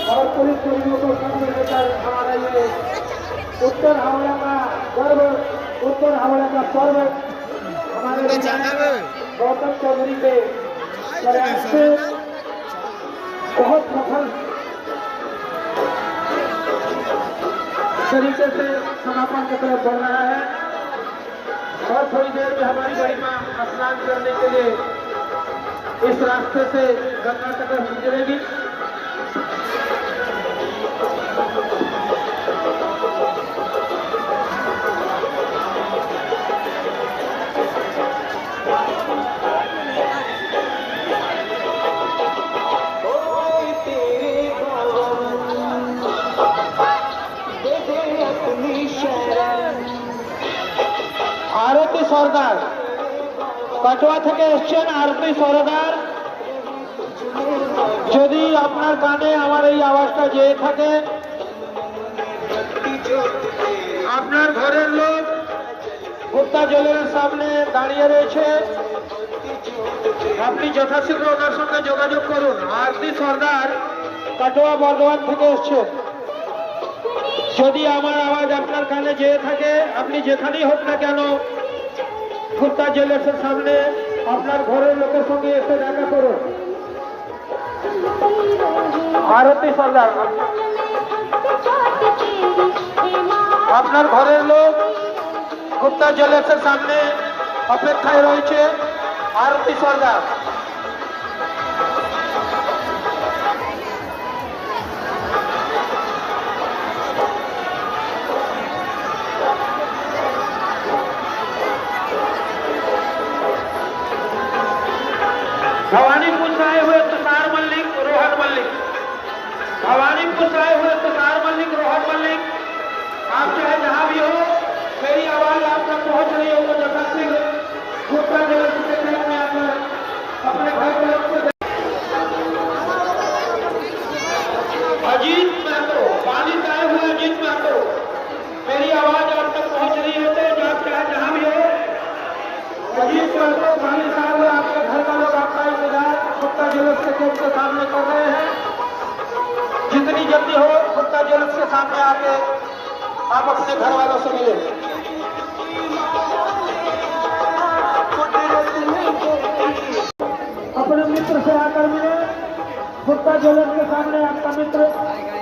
और पुलिस कर्मियों को साथ में लेकर हमारा ये उत्तर हावड़ा का पर्व, उत्तर हावड़ा का पर्व हमारे गौतम चौधरी के प्रयास से बहुत सफल तरीके से समापन की तरफ बढ़ रहा है। और थोड़ी देर में हमारी गरिमा स्नान करने के लिए इस रास्ते से गंगा तक गुजरेगी। आरती सरदार कटुआ থেকে এসেছেন আরতি সরদার, যদি আপনার কানে আমার এই আওয়াজটা যেয়ে থাকে, আপনার ঘরের লোক গুপ্তা জুয়েলার্সের সামনে দাঁড়িয়ে রয়েছে, আপনি যথাশীঘ্র ওনার সঙ্গে যোগাযোগ করুন। আরতি সরদার কটুয়া বর্ধমান থেকে এসেছেন, যদি আমার আওয়াজ আপনার কানে যেয়ে থাকে, আপনি যেখানেই হোক না কেন গুপ্তা জুয়েলার্সের সামনে আপনার ঘরের লোকের সঙ্গে এসে দেখা করুন। আরতি সরদার আপনার ঘরের লোক গুপ্তা জুয়েলার্সের সামনে অপেক্ষায় রয়েছে। আরতি সরদার भवानीपुर से आए हुए तुषार मल्लिक, रोहन मल्लिक, भवानीपुर से आए हुए तुषार मल्लिक, रोहन मल्लिक, आप चाहे जहां भी हो, मेरी आवाज आप तक पहुंच रही हो तो यथाशीघ्र गुप्ता जूएलर्स के केंद्र में आकर अपने घर के लोग से अजीत महतो, पानी से आए हुए अजीत महतो, मेरी आवाज आप तक पहुंच रही हो तो आप चाहे जहां भी हो, अजीत महतो पानी से आए हुए आपके घर का लोग आपका इंतजार गुप्ता जूएलर्स के केंद्र के सामने कर रहे हैं। जितनी जल्दी हो गुप्ता जूएलर्स के सामने आके आप अपने घर वालों से मिले। अपने मित्र से आकर मिले। गुप्ता जूएलर्स के सामने आपका मित्र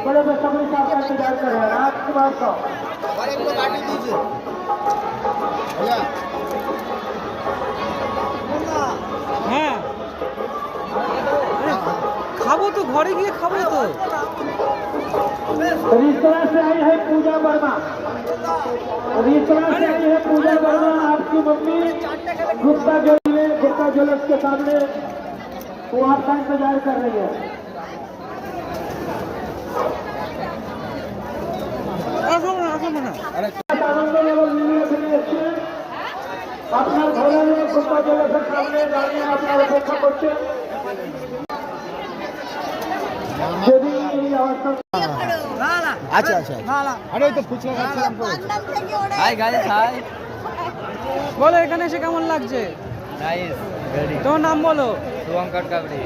बड़े बेसब्री से आपका इंतजार कर रहे हैं। आपकी बात का হ্যাঁ খাবো তো, ঘরে গিয়ে খাবো তো। रिश्तेदार से आई है पूजा वर्मा, रिश्तेदार से आई है पूजा वर्मा, आपकी मम्मी गुप्ता जूएलर्स के सामने वो आपका इंतजार कर रही है। আপনার ঘরের গুপ্তা জুয়েলার্সের সামনে দাঁড়িয়ে আপনার অপেক্ষা করছে। যদি এই অবস্থা আচ্ছা আচ্ছা, আরে তো ফুচকা খাচ্ছিলাম তো। Hi guys, hi. বলো এখানে এসে কেমন লাগছে? Nice, very. তোমার নাম বলো? শুভঙ্কর কাবড়ি।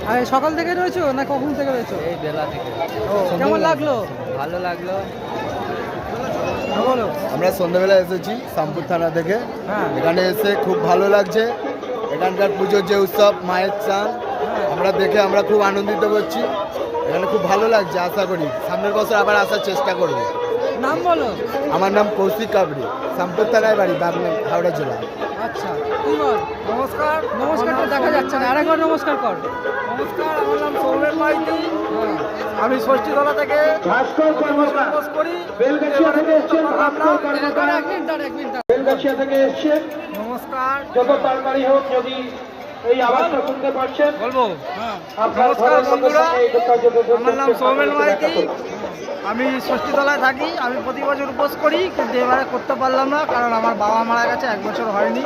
আর সকাল থেকে রয়েছো না কখন থেকে রয়েছো? এই বেলা থেকে। ও কেমন লাগলো? ভালো লাগলো। বলো। আমরা সন্ধ্যাবেলা এসেছি শামপুর থানা থেকে। হ্যাঁ। এখানে এসে খুব ভালো লাগছে। এখানকার পুজোর যে উৎসব মায়ের চান আমরা দেখে আমরা খুব আনন্দিত করছি। এখানে খুব ভালো লাগছে। আশা করি সামনের বছর আবার আসার চেষ্টা করব। নাম বলো। আমার নাম কৌশিক কাবরি, শামপুর থানায় বাড়ি, বাগনান, হাওড়া জেলা। আচ্ছা তুই বল। নমস্কার। নমস্কারটা দেখা যাচ্ছে না, আরেকবার নমস্কার কর। নমস্কার, আমার নাম সৌমেন মাইতি। হ্যাঁ। আমি ষষ্ঠীতলা থেকে ভাস্কর কর্মকার বস করি। বেলগাছিয়া থেকে এসছেন ভাস্কর কর্মকার এক মিনিট দাঁড়া, এক মিনিট দাঁড়া। বেলগাছিয়া থেকে এসছেন। নমস্কার। যত তাড়াতাড়ি হোক যদি এই আওয়াজটা শুনতে পাচ্ছেন বলবো। আপনার নমস্কার ঘরের লোকের বন্ধুরা, সঙ্গে এই কথা যোগাযোগ আমার নাম করতে সৌমেন পারেন, মাইতি। দেখা করুন। আমি ষষ্ঠীতলায় থাকি। আমি প্রতি বছর উপোস করি, কিন্তু এবারে করতে পারলাম না কারণ আমার বাবা মারা গেছে, 1 বছর হয়নি।